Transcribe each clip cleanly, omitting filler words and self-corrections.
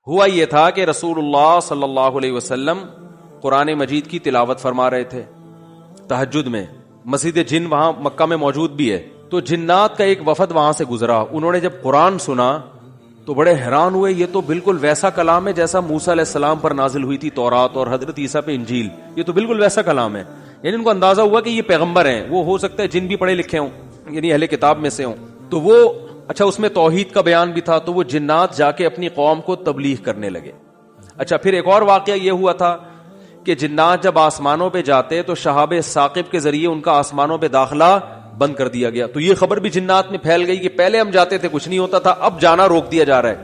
ہوا یہ تھا کہ رسول اللہ صلی اللہ علیہ وسلم قرآن مجید کی تلاوت فرما رہے تھے تہجد میں. مسجد جن وہاں مکہ میں موجود بھی ہے. تو جنات کا ایک وفد وہاں سے گزرا. انہوں نے جب قرآن سنا تو بڑے حیران ہوئے. یہ تو بالکل ویسا کلام ہے جیسا موسیٰ علیہ السلام پر نازل ہوئی تھی تورات اور حضرت عیسیٰ پہ انجیل. یہ تو بالکل ویسا کلام ہے. یعنی ان کو اندازہ ہوا کہ یہ پیغمبر ہیں. وہ ہو سکتا ہے جن بھی پڑھے لکھے ہوں, یعنی اہل کتاب میں سے ہوں. تو وہ اچھا اس میں توحید کا بیان بھی تھا. تو وہ جنات جا کے اپنی قوم کو تبلیغ کرنے لگے. اچھا پھر ایک اور واقعہ یہ ہوا تھا کہ جنات جب آسمانوں پہ جاتے تو شہاب ثاقب کے ذریعے ان کا آسمانوں پہ داخلہ بند کر دیا گیا. تو یہ خبر بھی جنات میں پھیل گئی کہ پہلے ہم جاتے تھے کچھ نہیں ہوتا تھا, اب جانا روک دیا جا رہا ہے.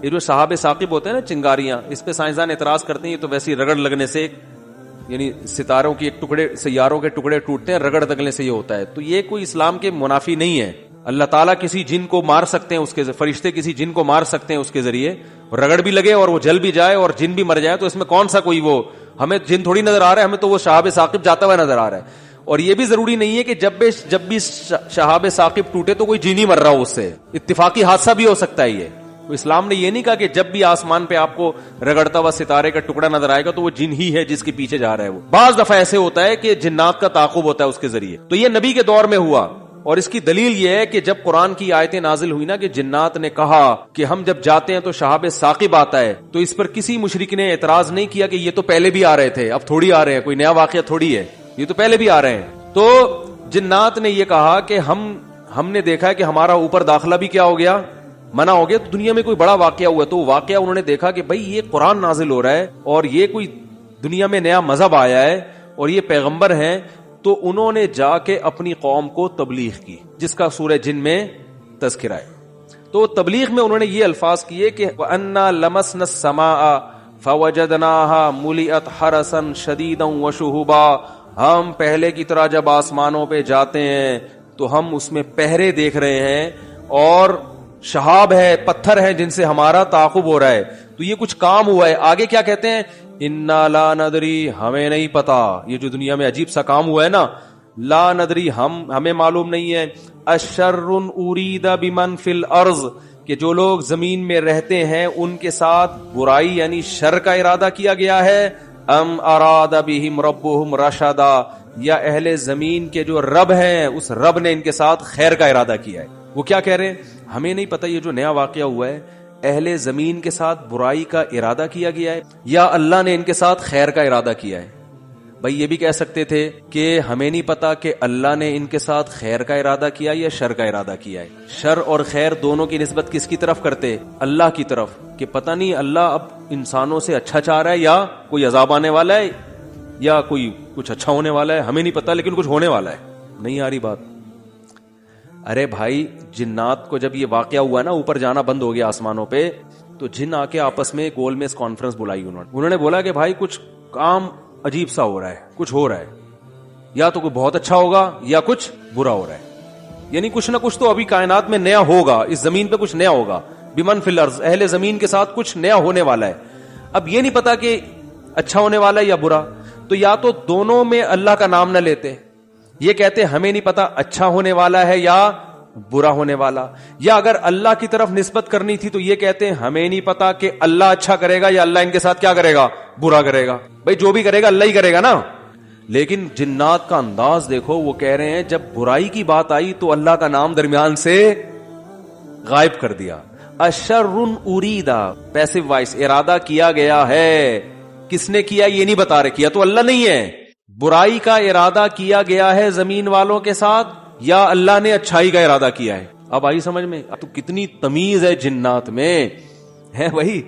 یہ جو شہاب ثاقب ہوتے ہیں نا, چنگاریاں, اس پہ سائنسدان اعتراض کرتے ہیں یہ تو ویسی رگڑ لگنے سے, یعنی ستاروں کی ایک ٹکڑے, سیاروں کے ٹکڑے ٹوٹتے ہیں, رگڑ لگنے سے یہ ہوتا ہے. تو یہ کوئی اسلام کے منافی نہیں ہے. اللہ تعالیٰ کسی جن کو مار سکتے ہیں, اس کے فرشتے کسی جن کو مار سکتے ہیں اس کے ذریعے, رگڑ بھی لگے اور وہ جل بھی جائے اور جن بھی مر جائے, تو اس میں کون سا کوئی وہ, ہمیں جن تھوڑی نظر آ رہا ہے, ہمیں تو وہ شہاب ثاقب جاتا ہوا نظر آ رہا ہے. اور یہ بھی ضروری نہیں ہے کہ جب بھی شہاب ثاقب ٹوٹے تو کوئی جن ہی مر رہا ہو, اس سے اتفاقی حادثہ بھی ہو سکتا ہے. یہ تو اسلام نے یہ نہیں کہا کہ جب بھی آسمان پہ آپ کو رگڑتا ہوا ستارے کا ٹکڑا نظر آئے گا تو وہ جن ہی ہے جس کے پیچھے جا رہا ہے. وہ بعض دفعہ ایسے ہوتا ہے کہ جنات کا تعاقب ہوتا ہے اس کے ذریعے. تو یہ نبی کے دور میں ہوا, اور اس کی دلیل یہ ہے کہ جب قرآن کی آیتیں نازل ہوئی نا کہ جنات نے کہا کہ ہم جب جاتے ہیں تو شہاب ثاقب آتا ہے, تو اس پر کسی مشرک نے اعتراض نہیں کیا کہ یہ تو پہلے بھی آ رہے تھے, اب تھوڑی آ رہے ہیں, کوئی نیا واقعہ تھوڑی ہے, یہ تو پہلے بھی آ رہے ہیں. تو جنات نے یہ کہا کہ ہم نے دیکھا ہے کہ ہمارا اوپر داخلہ بھی کیا ہو گیا, منع ہو گیا. تو دنیا میں کوئی بڑا واقعہ ہوا, تو واقعہ انہوں نے دیکھا کہ بھائی یہ قرآن نازل ہو رہا ہے اور یہ کوئی دنیا میں نیا مذہب آیا ہے اور یہ پیغمبر ہیں. تو انہوں نے جا کے اپنی قوم کو تبلیغ کی, جس کا سورہ جن میں تذکرہ ہے. تو تبلیغ میں انہوں نے یہ الفاظ کیے کہ وَأَنَّا لَمَسْنَا السَّمَاءَ فَوَجَدْنَاهَا مُلِئَتْ حَرَسًا شَدِيدًا وَشُهُبًا. ہم پہلے کی طرح جب آسمانوں پہ جاتے ہیں تو ہم اس میں پہرے دیکھ رہے ہیں اور شہاب ہے, پتھر ہیں جن سے ہمارا تعاقب ہو رہا ہے. تو یہ کچھ کام ہوا ہے. آگے کیا کہتے ہیں, انا لا ندری, ہمیں نہیں پتا. یہ جو دنیا میں عجیب سا کام ہوا ہے نا, لا ندری, ہمیں معلوم نہیں ہے. اشر ارید بمن فی الارض, کہ جو لوگ زمین میں رہتے ہیں ان کے ساتھ برائی یعنی شر کا ارادہ کیا گیا ہے. ام اراد بہم ربہم رشدا, یا اہل زمین کے جو رب ہیں اس رب نے ان کے ساتھ خیر کا ارادہ کیا ہے. وہ کیا کہہ رہے ہیں, ہمیں نہیں پتا یہ جو نیا واقعہ ہوا ہے اہل زمین کے ساتھ برائی کا ارادہ کیا گیا ہے یا اللہ نے ان کے ساتھ خیر کا ارادہ کیا ہے. بھائی یہ بھی کہہ سکتے تھے کہ ہمیں نہیں پتا کہ اللہ نے ان کے ساتھ خیر کا ارادہ کیا یا شر کا ارادہ کیا ہے. شر اور خیر دونوں کی نسبت کس کی طرف کرتے, اللہ کی طرف, کہ پتہ نہیں اللہ اب انسانوں سے اچھا چاہ رہا ہے یا کوئی عذاب آنے والا ہے یا کوئی کچھ اچھا ہونے والا ہے, ہمیں نہیں پتا لیکن کچھ ہونے والا ہے. نہیں آ رہی بات. ارے بھائی جنات کو جب یہ واقعہ ہوا نا, اوپر جانا بند ہو گیا آسمانوں پہ, تو جن آ کے آپس میں گول میں کانفرنس بلائی. انہوں نے بولا کہ بھائی کچھ کام عجیب سا ہو رہا ہے, کچھ ہو رہا ہے, یا تو کوئی بہت اچھا ہوگا یا کچھ برا ہو رہا ہے. یعنی کچھ نہ کچھ تو ابھی کائنات میں نیا ہوگا, اس زمین پہ کچھ نیا ہوگا. بمن فی الارض, اہل زمین کے ساتھ کچھ نیا ہونے والا ہے. اب یہ نہیں پتا کہ اچھا ہونے والا ہے یا برا, تو یا تو دونوں میں اللہ کا نام نہ لیتے, یہ کہتے ہمیں نہیں پتا اچھا ہونے والا ہے یا برا ہونے والا, یا اگر اللہ کی طرف نسبت کرنی تھی تو یہ کہتے ہیں ہمیں نہیں پتا کہ اللہ اچھا کرے گا یا اللہ ان کے ساتھ کیا کرے گا, برا کرے گا. بھائی جو بھی کرے گا اللہ ہی کرے گا نا. لیکن جنات کا انداز دیکھو, وہ کہہ رہے ہیں جب برائی کی بات آئی تو اللہ کا نام درمیان سے غائب کر دیا. اشر اریدا, پیسو وائس, ارادہ کیا گیا ہے. کس نے کیا یہ نہیں بتا رہے, کیا تو اللہ نہیں ہے. برائی کا ارادہ کیا گیا ہے زمین والوں کے ساتھ یا اللہ نے اچھائی کا ارادہ کیا ہے. اب آئی سمجھ میں, تو کتنی تمیز ہے جنات میں ہے. وہی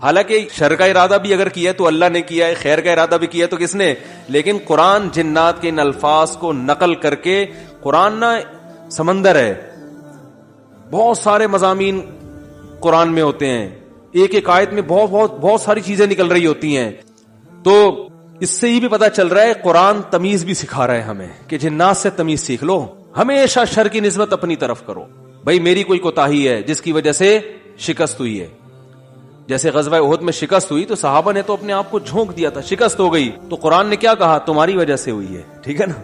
حالانکہ شر کا ارادہ بھی اگر کیا ہے تو اللہ نے کیا ہے, خیر کا ارادہ بھی کیا ہے تو کس نے, لیکن قرآن جنات کے ان الفاظ کو نقل کر کے, قرآن نا سمندر ہے, بہت سارے مضامین قرآن میں ہوتے ہیں, ایک ایک آیت میں بہت ساری چیزیں نکل رہی ہوتی ہیں. تو اس سے یہ بھی پتا چل رہا ہے قرآن تمیز بھی سکھا رہا ہے ہمیں کہ جنات سے تمیز سیکھ لو, ہمیشہ شر کی نسبت اپنی طرف کرو. بھائی میری کوئی کوتاہی ہے جس کی وجہ سے شکست ہوئی ہے, جیسے غزوہ احد میں شکست ہوئی تو صحابہ نے تو اپنے آپ کو جھونک دیا تھا, شکست ہو گئی تو قرآن نے کیا کہا, تمہاری وجہ سے ہوئی ہے, ٹھیک ہے نا,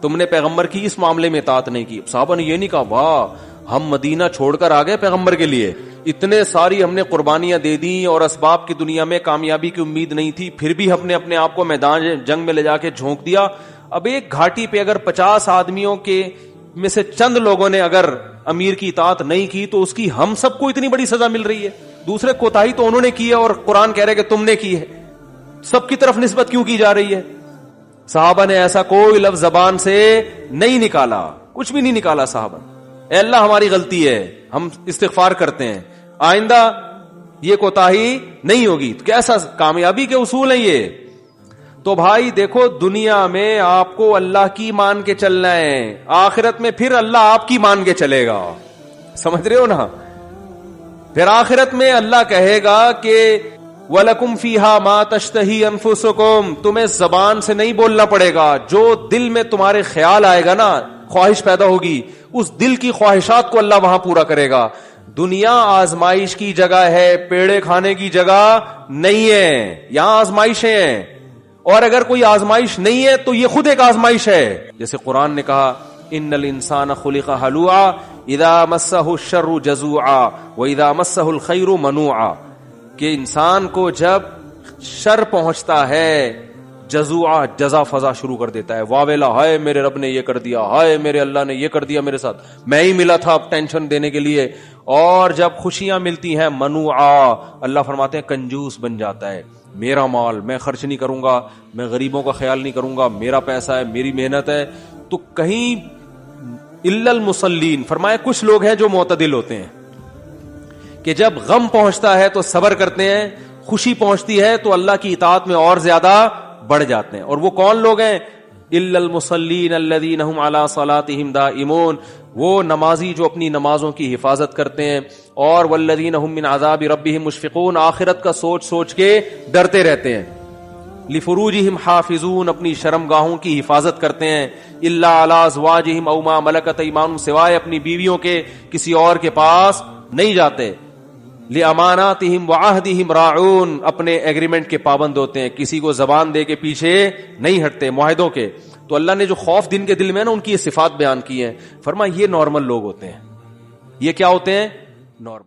تم نے پیغمبر کی اس معاملے میں اطاعت نہیں کی. صحابہ نے یہ نہیں کہا واہ ہم مدینہ چھوڑ کر آ گئے پیغمبر کے لیے, اتنے ساری ہم نے قربانیاں دے دی اور اسباب کی دنیا میں کامیابی کی امید نہیں تھی, پھر بھی ہم نے اپنے آپ کو میدان جنگ میں لے جا کے جھونک دیا. اب ایک گھاٹی پہ اگر 50 آدمیوں کے میں سے چند لوگوں نے اگر امیر کی اطاعت نہیں کی تو اس کی ہم سب کو اتنی بڑی سزا مل رہی ہے. دوسرے کوتاہی تو انہوں نے کی ہے اور قرآن کہہ رہے کہ تم نے کی ہے, سب کی طرف نسبت کیوں کی جا رہی ہے؟ صحابہ نے ایسا کوئی لفظ زبان سے نہیں نکالا, کچھ بھی نہیں نکالا صحابہ. اے اللہ ہماری غلطی ہے, ہم استغفار کرتے ہیں, آئندہ یہ کوتاہی نہیں ہوگی. تو کیسا کامیابی کے اصول ہیں یہ. تو بھائی دیکھو, دنیا میں آپ کو اللہ کی مان کے چلنا ہے, آخرت میں پھر اللہ آپ کی مان کے چلے گا. سمجھ رہے ہو نا؟ پھر آخرت میں اللہ کہے گا کہ وَلَكُمْ فِيهَا مَا تَشْتَهِي أَنفُسُكُمْ, تمہیں زبان سے نہیں بولنا پڑے گا, جو دل میں تمہارے خیال آئے گا نا, خواہش پیدا ہوگی, اس دل کی خواہشات کو اللہ وہاں پورا کرے گا. دنیا آزمائش کی جگہ ہے, پیڑے کھانے کی جگہ نہیں ہے. یہاں آزمائشیں ہیں, اور اگر کوئی آزمائش نہیں ہے تو یہ خود ایک آزمائش ہے. جیسے قرآن نے کہا ان الانسان خلق ہلوعا اذا مسہ الشر جزوعا واذا مسہ الخیر منوعا, کہ انسان کو جب شر پہنچتا ہے جزوعا, جزا فضا شروع کر دیتا ہے, واویلا, ہائے میرے رب نے یہ کر دیا, ہائے میرے اللہ نے یہ کر دیا میرے ساتھ, میں ہی ملا تھا اب ٹینشن دینے کے لیے. اور جب خوشیاں ملتی ہیں منوعا, اللہ فرماتے ہیں کنجوس بن جاتا ہے, میرا مال میں خرچ نہیں کروں گا, میں غریبوں کا خیال نہیں کروں گا, میرا پیسہ ہے, میری محنت ہے. تو کہیں الا المصلین فرمایا کچھ لوگ ہیں جو معتدل ہوتے ہیں کہ جب غم پہنچتا ہے تو صبر کرتے ہیں, خوشی پہنچتی ہے تو اللہ کی اطاعت میں اور زیادہ بڑھ جاتے ہیں. اور وہ کون لوگ ہیں؟ الا المصلین الذین هم علی صلاتهم دائمون, وہ نمازی جو اپنی نمازوں کی حفاظت کرتے ہیں. اور والذین هم من عذاب ربهم مشفقون, آخرت کا سوچ سوچ کے ڈرتے رہتے ہیں. لفروجہم حافظون, اپنی شرمگاہوں کی حفاظت کرتے ہیں. الا علی ازواجہم او ما ملکت ایمانہم, سوائے اپنی بیویوں کے کسی اور کے پاس نہیں جاتے. لاماناتہم وعہدہم راعون, اپنے ایگریمنٹ کے پابند ہوتے ہیں, کسی کو زبان دے کے پیچھے نہیں ہٹتے معاہدوں کے. تو اللہ نے جو خوف دن کے دل میں نا ان کی یہ صفات بیان کی ہیں, فرمایا یہ نارمل لوگ ہوتے ہیں. یہ کیا ہوتے ہیں؟ نارمل.